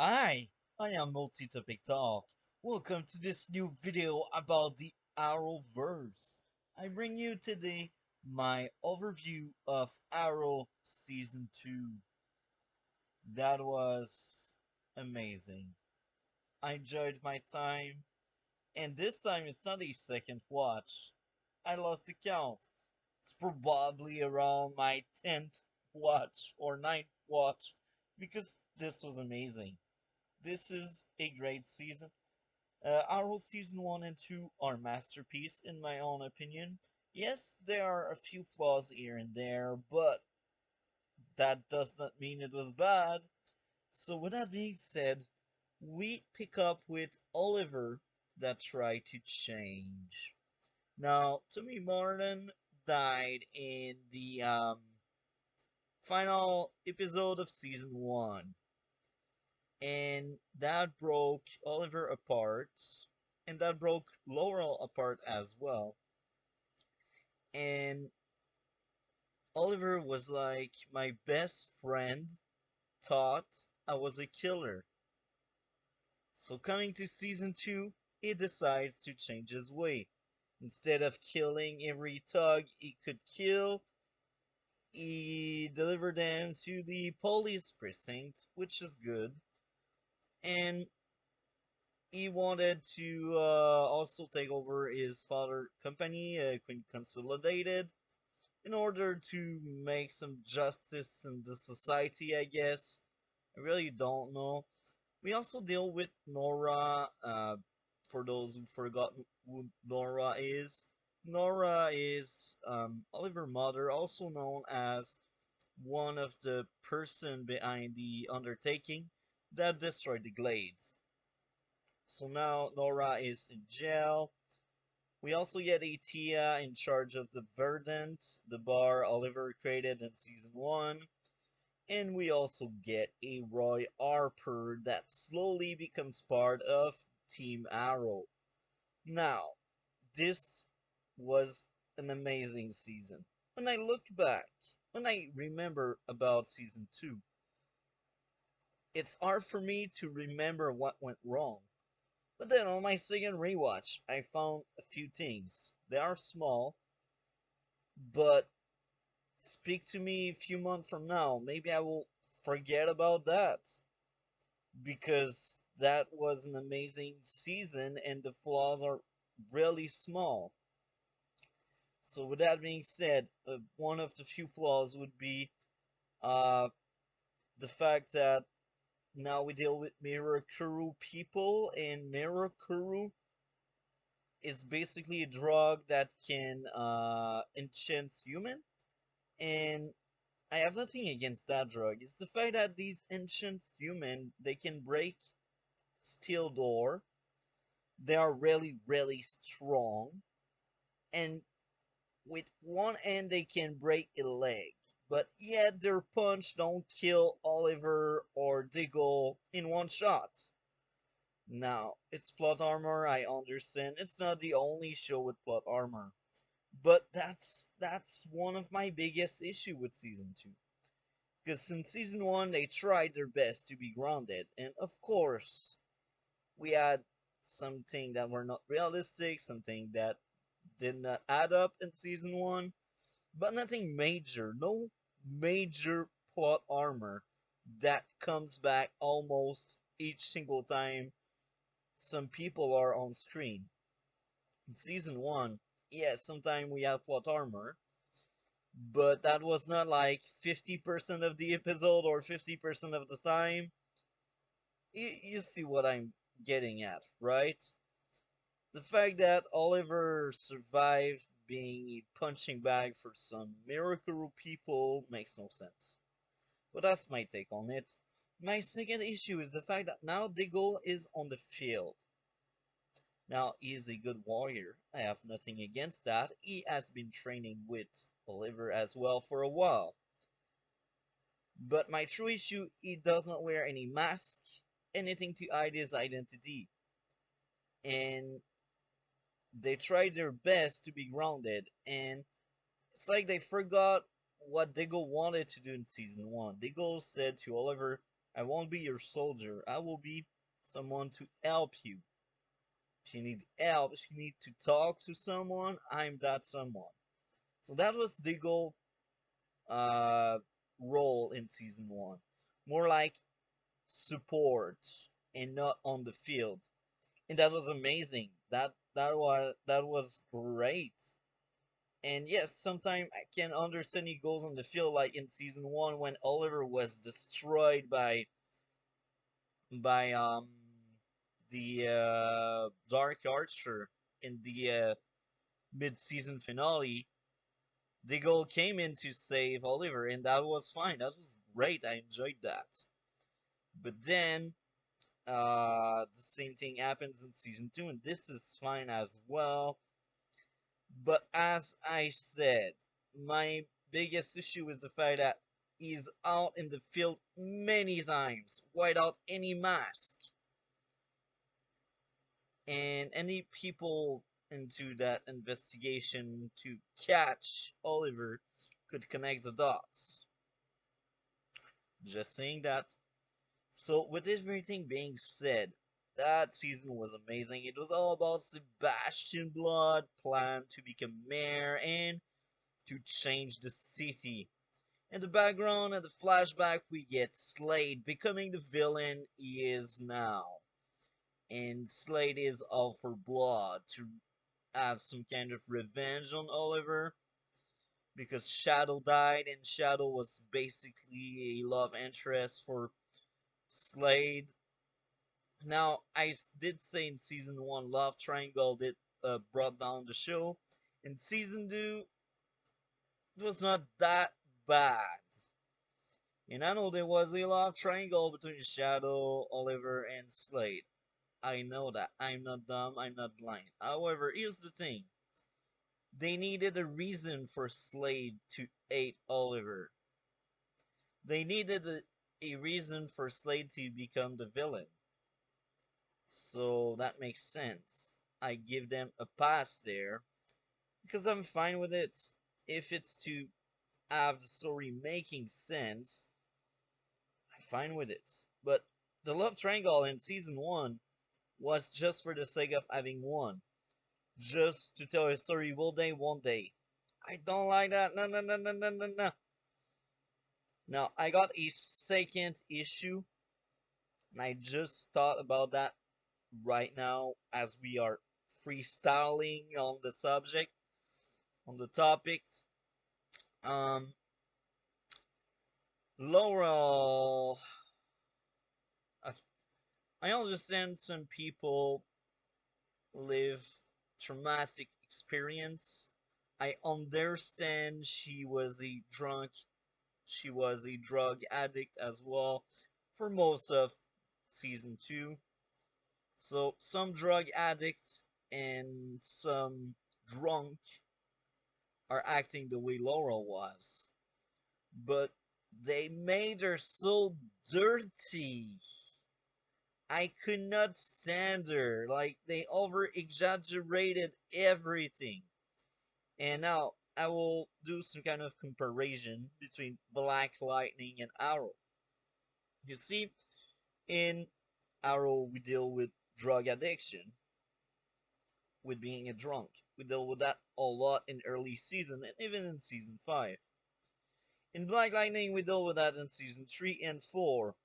Hi, I am multi-topic talk. Welcome to this new video about the Arrowverse. I bring you today my overview of Arrow Season 2. That was amazing. I enjoyed my time, and this time it's not a second watch. I lost the count. It's probably around my 10th watch or ninth watch because this was amazing. This is a great season. Arrow season 1 and 2 are masterpiece in my own opinion. Yes, there are a few flaws here and there, but that does not mean it was bad. So with that being said, we pick up with Oliver that tried to change. Now, Tommy Martin died in the final episode of season 1. And that broke Oliver apart, and that broke Laurel apart as well. And Oliver was like, my best friend thought I was a killer. So coming to season 2, he decides to change his way. Instead of killing every thug he could kill, he delivered them to the police precinct, which is good. And he wanted to also take over his father company, Queen Consolidated, in order to make some justice in the society, I guess. I really don't know. We also deal with Nora. For those who forgot who Nora is, Nora is Oliver's mother, also known as one of the person behind the undertaking that destroyed the Glades. So now Nora is in jail. We also get a Tia in charge of the Verdant, the bar Oliver created in season 1. And we also get a Roy Harper that slowly becomes part of Team Arrow. Now, this was an amazing season. When I look back, when I remember about season 2, it's hard for me to remember what went wrong. But then on my second rewatch, I found a few things. They are small, but speak to me a few months from now. Maybe I will forget about that. Because that was an amazing season and the flaws are really small. So with that being said, one of the few flaws would be uh, the fact that now we deal with Mirakuru people, and Mirakuru is basically a drug that can enchant human, and I have nothing against that drug. It's the fact that these ancient human they can break steel door. They are really really strong, and with one hand they can break a leg. But yet their punch don't kill Oliver or Diggle in one shot. Now, it's plot armor, I understand. It's not the only show with plot armor. But that's one of my biggest issue with season 2. Because in season 1 they tried their best to be grounded, and of course we had something that were not realistic, something that did not add up in season 1, but nothing major, no major plot armor that comes back almost each single time some people are on screen. In season 1, yes, sometimes we have plot armor, but that was not like 50% of the episode or 50% of the time. You see what I'm getting at, right? The fact that Oliver survived being a punching bag for some miracle people makes no sense. But that's my take on it. My second issue is the fact that now Diggle is on the field. Now, he is a good warrior. I have nothing against that. He has been training with Oliver as well for a while. But my true issue, he does not wear any mask, anything to hide his identity. And they tried their best to be grounded, and it's like they forgot what Diggle wanted to do in season 1. Diggle said to Oliver, I won't be your soldier. I will be someone to help you. If you need help, if you need to talk to someone, I'm that someone. So that was Diggle uh, role in season one. More like support and not on the field. And that was amazing. That was great. And yes, sometimes I can understand he goes on the field like in season one when Oliver was destroyed by the Dark Archer in the mid-season finale. The goal came in to save Oliver, and that was fine. That was great. I enjoyed that. But then the same thing happens in season two, and this is fine as well. But as I said, my biggest issue is the fact that he's out in the field many times without any mask. And any people into that investigation to catch Oliver could connect the dots. Just saying that. So, with everything being said, that season was amazing. It was all about Sebastian Blood plan to become mayor and to change the city. In the background and the flashback, we get Slade becoming the villain he is now. And Slade is all for blood to have some kind of revenge on Oliver because Shadow died, and Shadow was basically a love interest for Slade. Now, did say in season one, Love Triangle did brought down the show. In season two, it was not that bad. And I know there was a love triangle between Shadow, Oliver, and Slade. I know that. I'm not dumb, I'm not blind. However, here's the thing. They needed a reason for Slade to hate Oliver. They needed a reason for Slade to become the villain. So that makes sense. I give them a pass there because I'm fine with it. If it's to have the story making sense, I'm fine with it. But the love triangle in season 1 was just for the sake of having one. Just to tell a story, will they, won't they? I don't like that. No, no, no, no, no, no, no. Now, I got a second issue, and I just thought about that right now as we are freestyling on the subject, on the topic. Um, Laurel. Okay. I understand some people live traumatic experience. I understand she was a drunk, she was a drug addict as well for most of season 2. So some drug addicts and some drunk are acting the way Laurel was. But they made her so dirty. I could not stand her. Like, they over exaggerated everything. And now I will do some kind of comparison between Black Lightning and Arrow. You see, in Arrow, we deal with drug addiction, with being a drunk. We deal with that a lot in early season and even in season 5. In Black Lightning, we deal with that in season 3 and 4.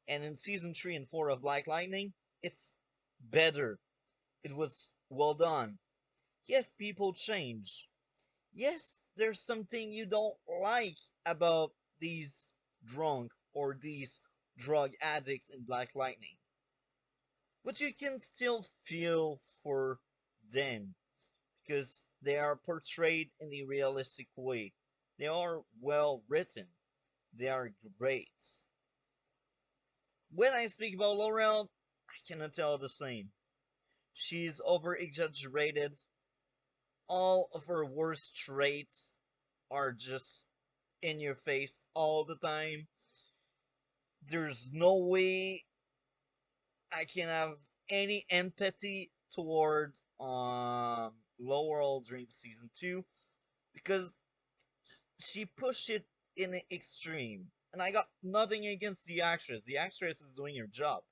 And in season 3 and 4 of Black Lightning, it's better. It was well done. Yes, people change. Yes, there's something you don't like about these drunk or these drug addicts in Black Lightning. But you can still feel for them because they are portrayed in a realistic way. They are well written. They are great. When I speak about Laurel, I cannot tell the same. She's over exaggerated. All of her worst traits are just in your face all the time. There's no way I can have any empathy toward Laurel during season 2 because she pushed it in an extreme. And I got nothing against the actress. The actress is doing her job.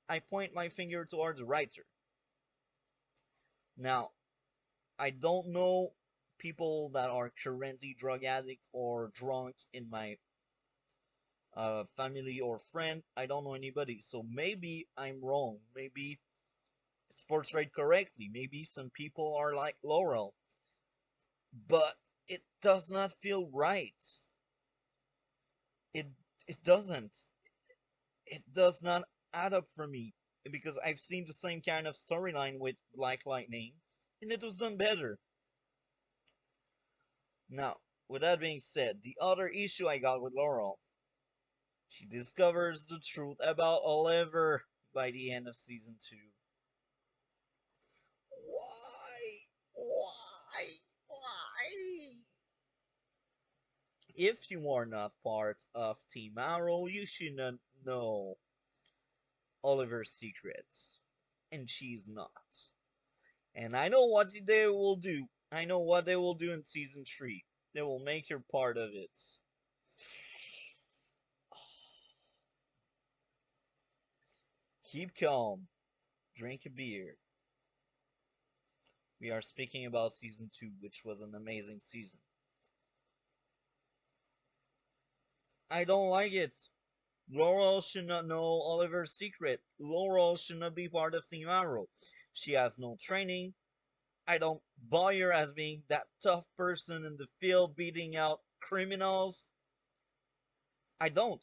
I point my finger toward the writer. Now, I don't know people that are currently drug addict or drunk in my family or friend. I don't know anybody. So maybe I'm wrong. Maybe it's portrayed correctly. Maybe some people are like Laurel. But it does not feel right. It it doesn't. It does not add up for me because I've seen the same kind of storyline with Black Lightning, and it was done better. Now, with that being said, the other issue I got with Laurel, she discovers the truth about Oliver by the end of season 2. Why? Why? Why? If you are not part of Team Arrow, you should not know Oliver's secrets. And she's not. And I know what they will do. I know what they will do in season 3. They will make her part of it. Keep calm. Drink a beer. We are speaking about season 2, which was an amazing season. I don't like it. Laurel should not know Oliver's secret. Laurel should not be part of Team Arrow. She has no training. I don't buy her as being that tough person in the field beating out criminals. I don't.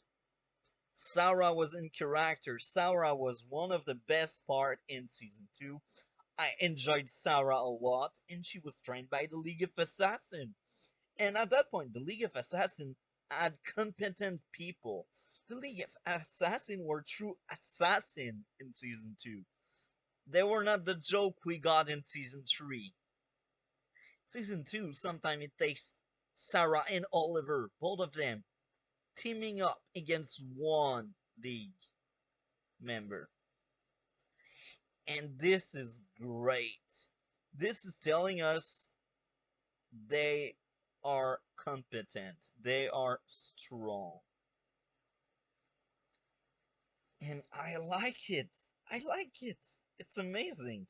Sarah was in character. Sarah was one of the best part in season 2. I enjoyed Sarah a lot, and she was trained by the League of Assassins. And at that point, the League of Assassins had competent people. The League of Assassins were true assassins in season 2. They were not the joke we got in season 3. Season 2, sometimes it takes Sarah and Oliver, both of them, teaming up against one league member. And this is great. This is telling us they are competent, they are strong. And I like it. I like it. It's amazing.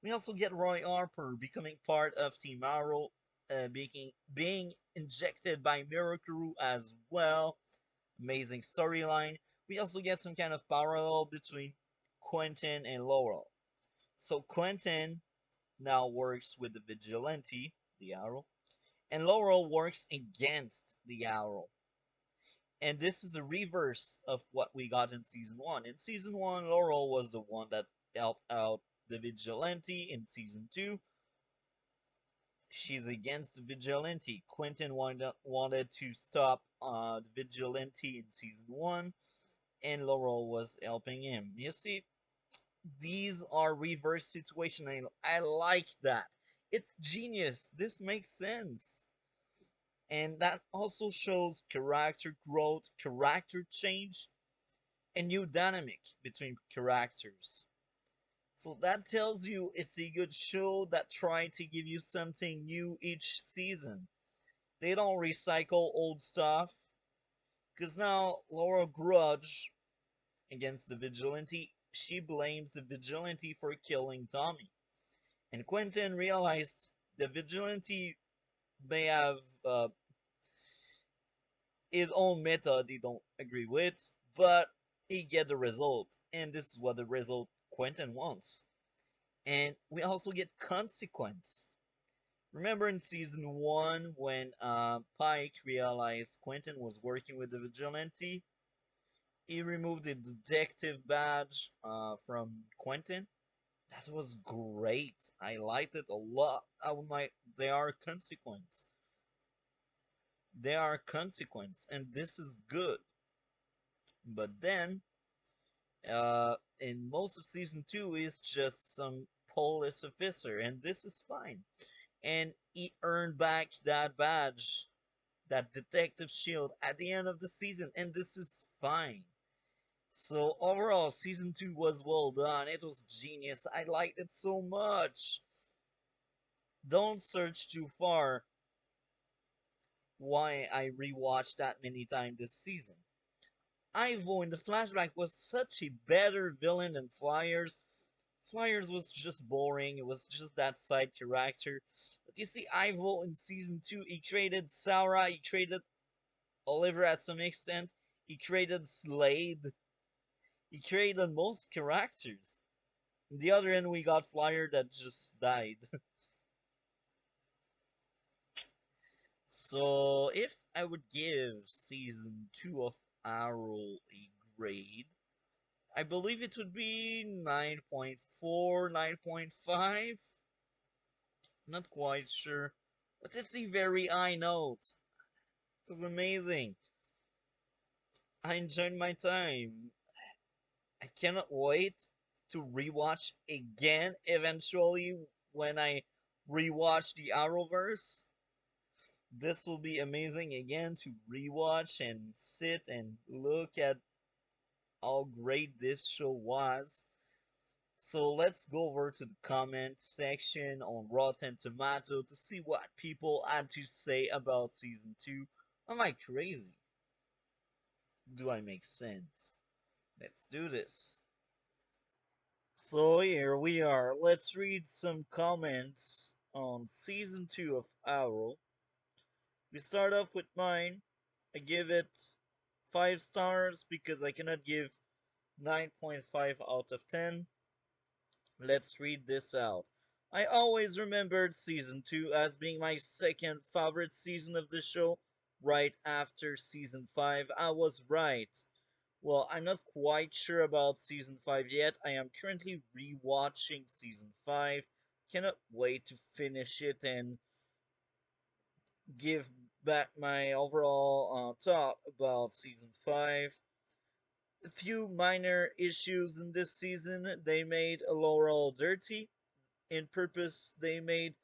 We also get Roy Harper becoming part of Team Arrow, being injected by Miracle as well. Amazing storyline. We also get some kind of parallel between Quentin and Laurel. So Quentin now works with the Vigilante, the Arrow, and Laurel works against the Arrow. And this is the reverse of what we got in season 1. In season 1, Laurel was the one that helped out the Vigilante. In season 2, she's against the Vigilante. Quentin wanted to stop the Vigilante in season 1, and Laurel was helping him. You see, these are reverse situations, and I like that. It's genius. This makes sense. And that also shows character growth, character change, and new dynamic between characters. So that tells you it's a good show that tries to give you something new each season. They don't recycle old stuff. Because now Laura grudge against the vigilante. She blames the vigilante for killing Tommy. And Quentin realized the vigilante may have his own method he don't agree with, but he get the result. And this is what the result Quentin wants. And we also get consequence. Remember in season 1 when Pike realized Quentin was working with the vigilante? He removed the detective badge from Quentin. That was great. I liked it a lot. They are consequence. They are consequence, and this is good. But then, in most of season 2, is just some police officer, and this is fine. And he earned back that badge, that detective shield, at the end of the season, and this is fine. So overall, season 2 was well done. It was genius. I liked it so much. Don't search too far. why I rewatched that many times this season. Ivo in the flashback was such a better villain than Flyers. Flyers was just boring. It was just that side character. But you see, Ivo in season 2, he created Sarah, he created Oliver at some extent, he created Slade, he created most characters. On the other end, we got Flyer that just died. So, if I would give season 2 of Arrow a grade, I believe it would be 9.4, 9.5. Not quite sure. But it's a very high note. It was amazing. I enjoyed my time. I cannot wait to rewatch again eventually when I rewatch the Arrowverse. This will be amazing again to rewatch and sit and look at how great this show was. So let's go over to the comment section on Rotten Tomato to see what people had to say about season 2. Am I crazy? Do I make sense? Let's do this. So here we are. Let's read some comments on season 2 of Arrow. We start off with mine. I give it 5 stars because I cannot give 9.5 out of 10. Let's read this out. I always remembered season 2 as being my second favorite season of the show, right after season 5. I was right. Well, I'm not quite sure about season 5 yet. I am currently rewatching season 5. Cannot wait to finish it and give back my overall thought about season 5. A few minor issues in this season. They made Laurel dirty. In purpose, they made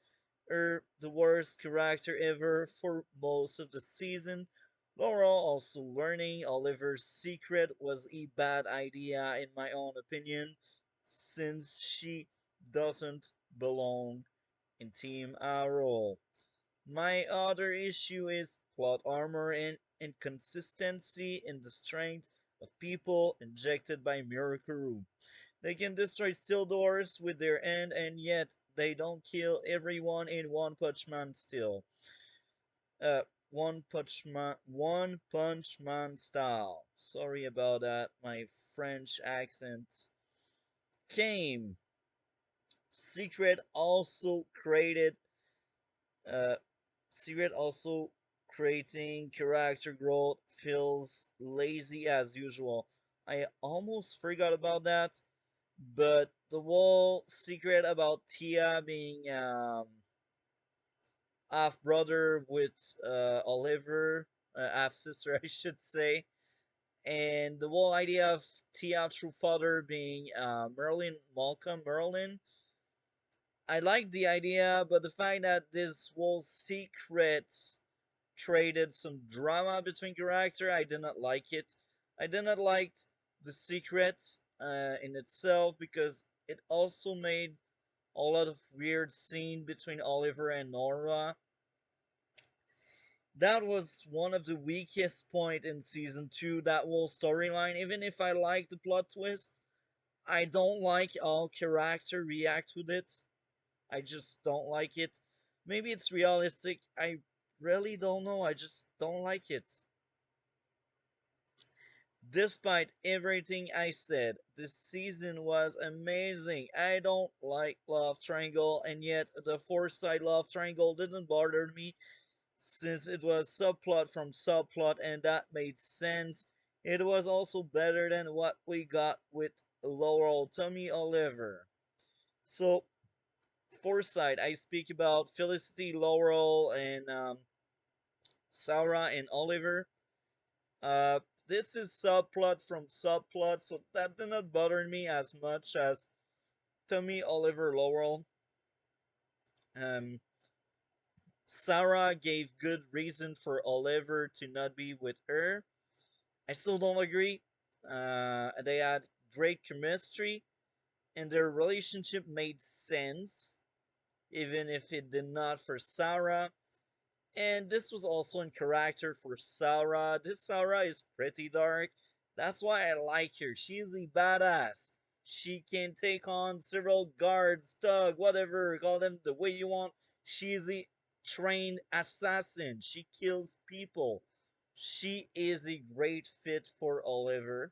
her the worst character ever for most of the season. Laurel also learning Oliver's secret was a bad idea in my own opinion, since she doesn't belong in Team Arrow. My other issue is plot armor and inconsistency in the strength of people injected by Mirakuru. They can destroy steel doors with their end, and yet they don't kill everyone in One Punch Man still. Uh, One Punch Man style. Sorry about that. My French accent came. Secret also created. Uh, Secret also creating character growth feels lazy as usual. I almost forgot about that. But the whole secret about Tia being half brother with Oliver, half sister, I should say, and the whole idea of Tia true father being Merlin, Malcolm Merlin. I like the idea, but the fact that this whole secret created some drama between character, I did not like it. I did not like the secret in itself because it also made a lot of weird scene between Oliver and Nora. That was one of the weakest point in season 2, that whole storyline. Even if I like the plot twist, I don't like how character react with it. I just don't like it. Maybe it's realistic. I really don't know. I just don't like it. Despite everything I said, this season was amazing. I don't like Love Triangle, and yet the four-side Love Triangle didn't bother me since it was subplot from subplot and that made sense. It was also better than what we got with Laurel Tommy Oliver. So, Foresight, I speak about Felicity, Laurel, and Sarah and Oliver. Uh, this is subplot from subplot, so that did not bother me as much as Tommy, Oliver, Laurel. Um, Sarah gave good reason for Oliver to not be with her. I still don't agree. They had great chemistry, and their relationship made sense, even if it did not for Sarah. And this was also in character for Sarah. This Sarah is pretty dark. That's why I like her. She's a badass. She can take on several guards, thug, whatever, call them the way you want. She's a trained assassin. She kills people. She is a great fit for Oliver.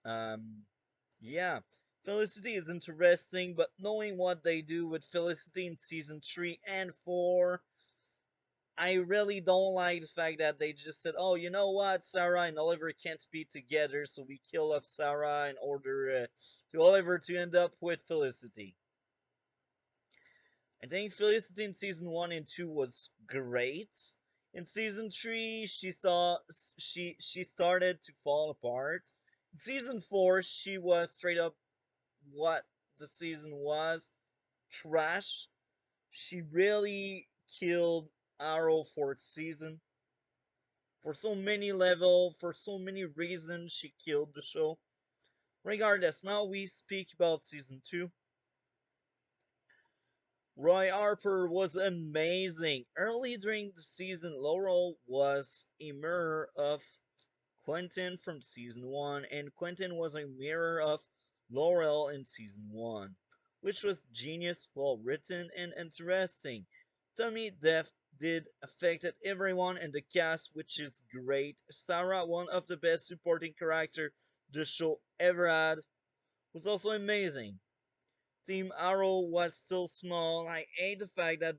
Um, yeah. Felicity is interesting, but knowing what they do with Felicity in season 3 and 4, I really don't like the fact that they just said, "Oh, you know what? Sarah and Oliver can't be together, so we kill off Sarah in order to Oliver to end up with Felicity." I think Felicity in season 1 and 2 was great. In season 3, she started to fall apart. In season 4, she was straight up what the season was, trash. She really killed Arrow fourth season. For so many level, for so many reasons, she killed the show. Regardless, now we speak about season 2. Roy Harper was amazing. Early during the season, Laurel was a mirror of Quentin from season 1, and Quentin was a mirror of Laurel in season 1, which was genius, well written, and interesting. Tommy Death did affected everyone in the cast, which is great. Sarah, one of the best supporting character the show ever had, was also amazing. Team Arrow was still small. I hate the fact that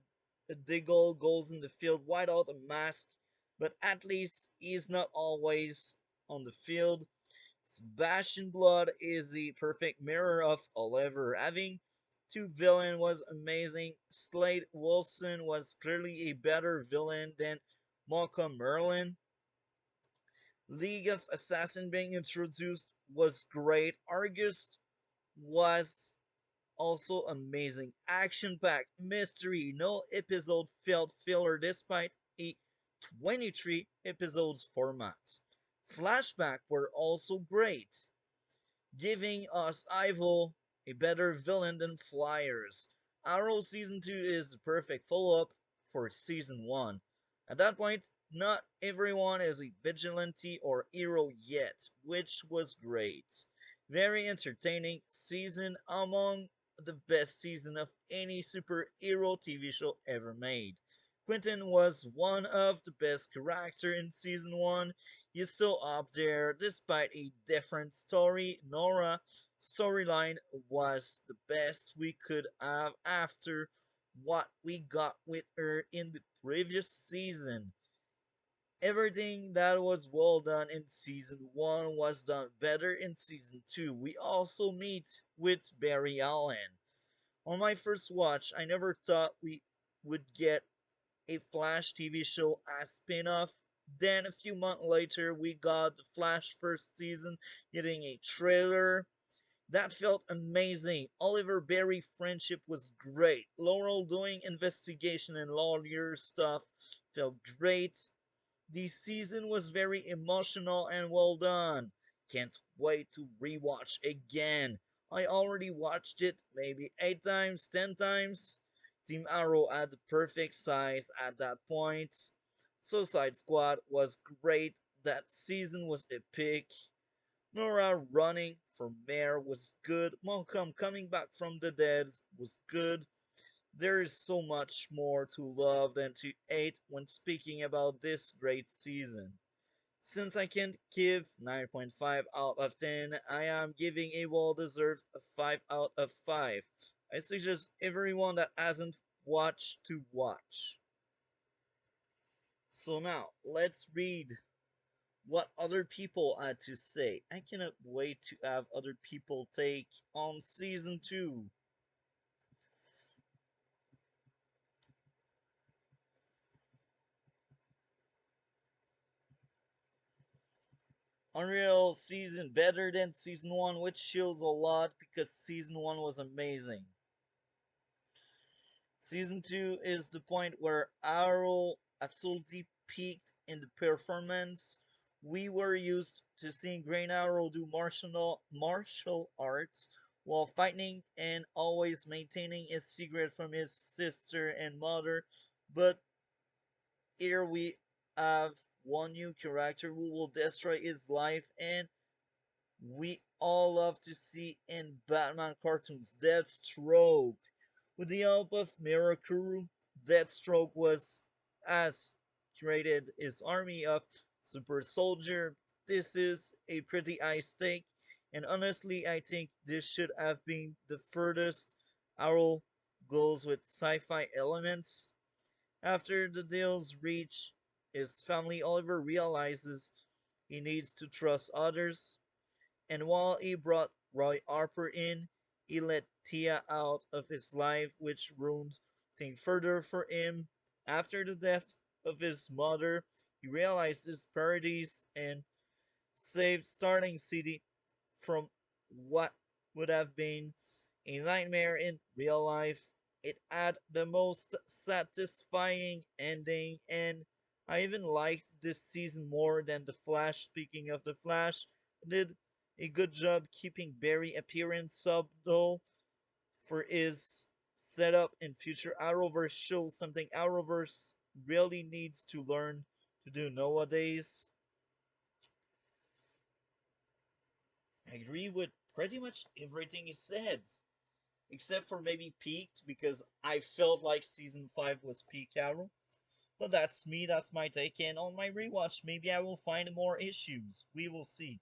Diggle goes in the field without a mask, but at least he's not always on the field. Sebastian Blood is the perfect mirror of Oliver. Having two villains was amazing. Slade Wilson was clearly a better villain than Malcolm Merlin. League of Assassin being introduced was great. Argus was also amazing. Action packed mystery. No episode felt filler despite a 23 episodes format. Flashback were also great, giving us Ivo a better villain than Flyers. Arrow Season 2 is the perfect follow up for Season 1. At that point, not everyone is a vigilante or hero yet, which was great. Very entertaining season, among the best season of any superhero TV show ever made. Quentin was one of the best character in season 1. He's still up there despite a different story. Nora storyline was the best we could have after what we got with her in the previous season. Everything that was well done in season 1 was done better in season 2. We also meet with Barry Allen. On my first watch, I never thought we would get a Flash TV show as spin-off. Then a few months later, we got the Flash first season, getting a trailer. That felt amazing. Oliver Berry friendship was great. Laurel doing investigation and lawyer stuff felt great. The season was very emotional and well done. Can't wait to rewatch again. I already watched it maybe 8 times, 10 times. Team Arrow had the perfect size at that point. Suicide Squad was great. That season was epic. Nora running for mayor was good. Malcolm coming back from the dead was good. There is so much more to love than to hate when speaking about this great season. Since I can't give 9.5 out of 10, I am giving a well deserved 5 out of 5. I suggest everyone that hasn't watched to watch. So now, let's read what other people had to say. I cannot wait to have other people take on season 2. Unreal season better than season 1, which shows a lot because season 1 was amazing. Season 2 is the point where Arrow absolutely peaked in the performance. We were used to seeing Green Arrow do martial arts while fighting and always maintaining his secret from his sister and mother, but Here we have one new character who will destroy his life, and we all love to see in Batman cartoons. Deathstroke. With the help of Mirakuru, Deathstroke was has created his army of super soldier. This is a pretty high stake, and honestly, I think this should have been the furthest Arrow goes with sci-fi elements. After the deals reach his family, Oliver realizes he needs to trust others, and while he brought Roy Harper in, he let Tia out of his life, which ruined things further for him. After the death of his mother, he realized his parodies and saved Starling City from what would have been a nightmare in real life. It had the most satisfying ending, and I even liked this season more than The Flash. Speaking of The Flash, it did a good job keeping Barry appearance subtle for his setup in future Arrowverse shows, something Arrowverse really needs to learn to do nowadays. I agree with pretty much everything he said, except for maybe peaked, because I felt like season 5 was peak Arrow. But that's me, that's my take, and on my rewatch, maybe I will find more issues. We will see.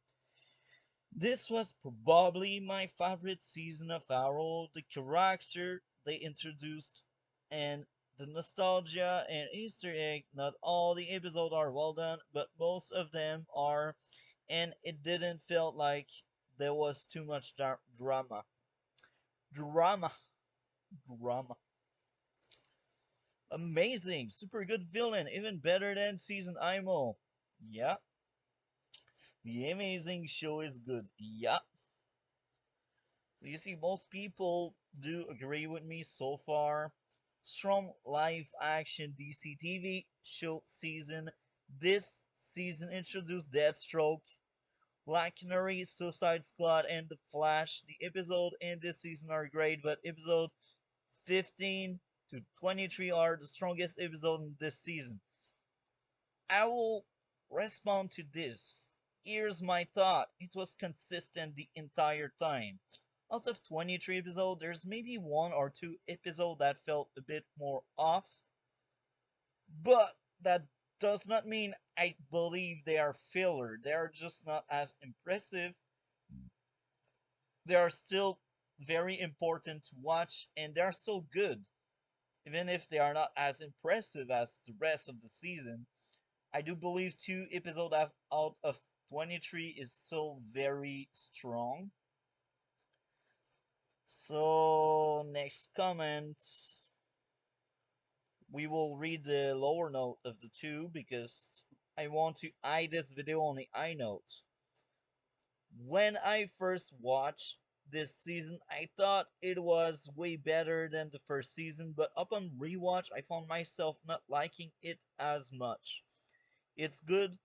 This was probably my favorite season of Arrow. The character they introduced and the nostalgia and Easter egg. Not all the episodes are well done, but most of them are, and it didn't feel like there was too much drama. Drama. Drama. Amazing. Super good villain. Even better than season IMO. Yeah. The amazing show is good. Yeah. So you see, most people do agree with me so far. Strong live action DC TV show season. This season introduced Deathstroke, Black Canary, Suicide Squad, and The Flash. The episode in this season are great, but episode 15 to 23 are the strongest episode in this season. I will respond to this. Here's my thought. It was consistent the entire time. Out of 23 episodes, there's maybe one or two episodes that felt a bit more off, but that does not mean I believe they are filler. They are just not as impressive. They are still very important to watch, and they are still good, even if they are not as impressive as the rest of the season. I do believe two episodes out of 23 is still very strong. So, next comment. We will read the lower note of the two because I want to eye this video on the I note. When I first watched this season, I thought it was way better than the first season, but upon rewatch, I found myself not liking it as much. It's good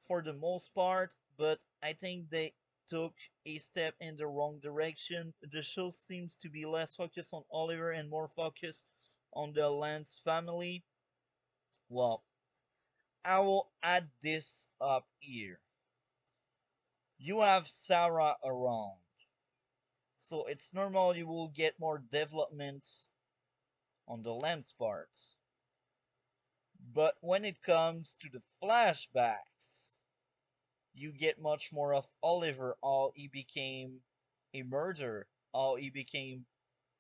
for the most part, but I think they took a step in the wrong direction. The show seems to be less focused on Oliver and more focused on the Lance family. Well, I will add this up here. You have Sarah around, so it's normal you will get more developments on the Lance part. But when it comes to the flashbacks, you get much more of Oliver, how he became a murderer, how he became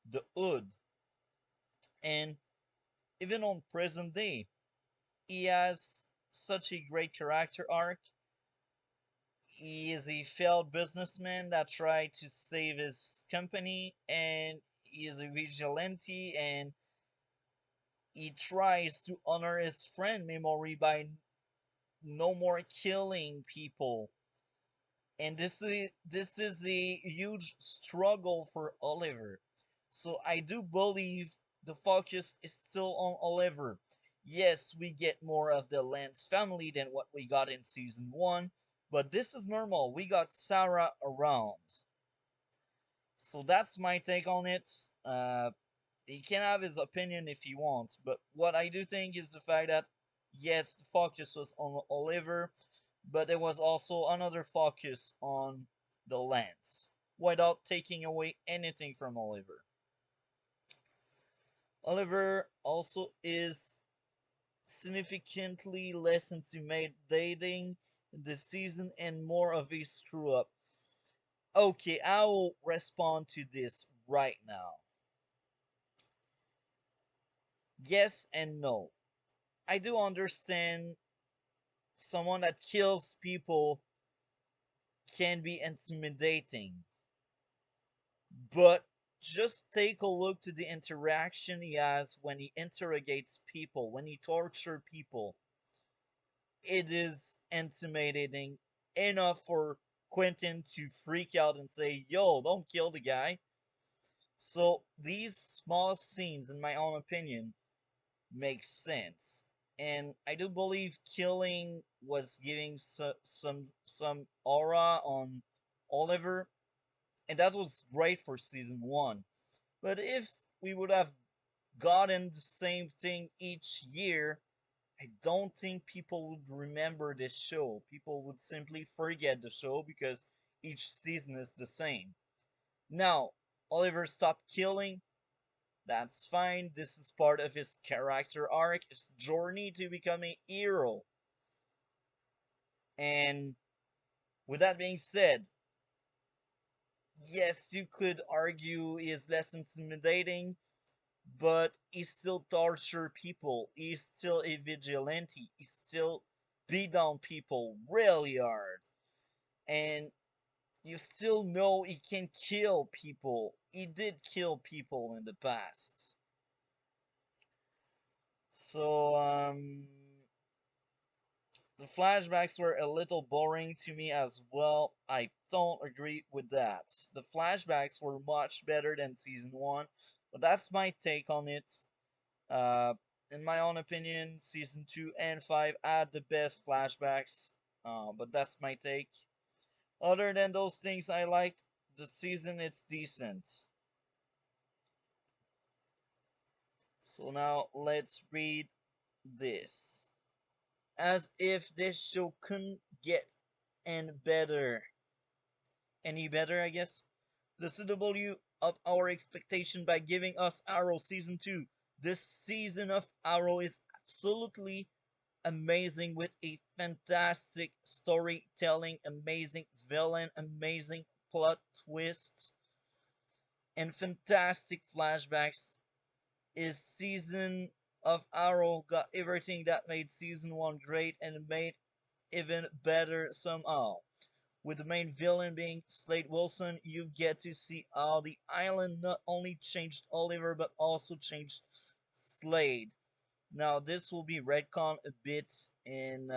the Hood. And even on present day, he has such a great character arc. He is a failed businessman that tried to save his company, and he is a vigilante, and he tries to honor his friend memory by no more killing people. And this is a huge struggle for Oliver. So I do believe the focus is still on Oliver. Yes, we get more of the Lance family than what we got in season 1, but this is normal. We got Sarah around. So that's my take on it. He can have his opinion if he wants, but what I do think is the fact that Yes, the focus was on Oliver, but there was also another focus on the lens, without taking away anything from Oliver. Oliver also is significantly less intimidating this season and more of a screw up. Okay, I will respond to this right now. Yes and no. I do understand someone that kills people can be intimidating, but just take a look to the interaction he has when he interrogates people, when he tortures people. It is intimidating enough for Quentin to freak out and say, "Yo, don't kill the guy." So these small scenes, in my own opinion, make sense. And I do believe killing was giving some aura on Oliver, and that was great for season one. But if we would have gotten the same thing each year, I don't think people would remember this show. People would simply forget the show because each season is the same. Now, Oliver stopped killing. That's fine. This is part of his character arc, his journey to become a hero. And with that being said, yes, you could argue he is less intimidating, but he still torture people. He's still a vigilante. He still beat down people really hard. And you still know he can kill people. He did kill people in the past. So, the flashbacks were a little boring to me as well. I don't agree with that. The flashbacks were much better than season 1, but that's my take on it. Uh, in my own opinion, season 2 and 5 had the best flashbacks, but that's my take. Other than those things I liked, the season it's decent. So now let's read this. As if this show couldn't get any better, I guess. The CW upped our expectation by giving us Arrow season 2. This season of Arrow is absolutely amazing with a fantastic storytelling, amazing villain, amazing plot twists, and fantastic flashbacks. Is season of Arrow got everything that made season 1 great and made even better somehow. With the main villain being Slade Wilson, you get to see how the island not only changed Oliver but also changed Slade. Now, this will be retcon a bit in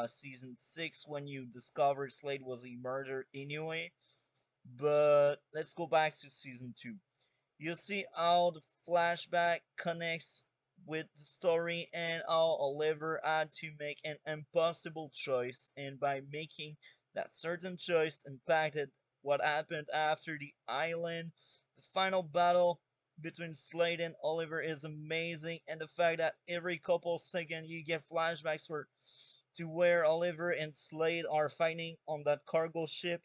season 6 when you discover Slade was a murderer anyway. But let's go back to season 2. You see how the flashback connects with the story and how Oliver had to make an impossible choice, and by making that certain choice impacted what happened after the island. The final battle between Slade and Oliver is amazing, and the fact that every couple seconds you get flashbacks to where Oliver and Slade are fighting on that cargo ship,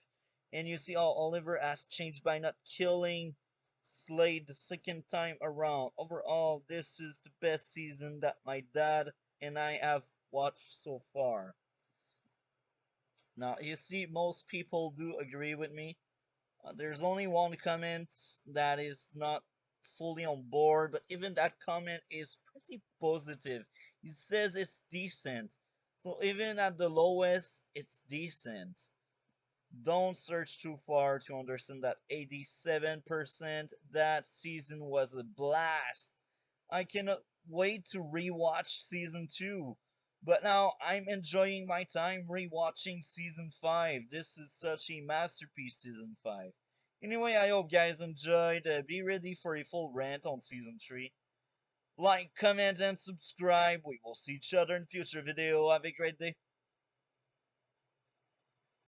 and you see how Oliver has changed by not killing Slade the second time around. Overall, this is the best season that my dad and I have watched so far. Now, you see, most people do agree with me. There's only one comment that is not fully on board, but even that comment is pretty positive. He says it's decent. So even at the lowest, it's decent. Don't search too far to understand that 87% that season was a blast. I cannot wait to rewatch season 2. But now I'm enjoying my time rewatching season 5. This is such a masterpiece, season 5. Anyway, I hope guys enjoyed. Be ready for a full rant on season 3. Like, comment, and subscribe. We will see each other in future video. Have a great day.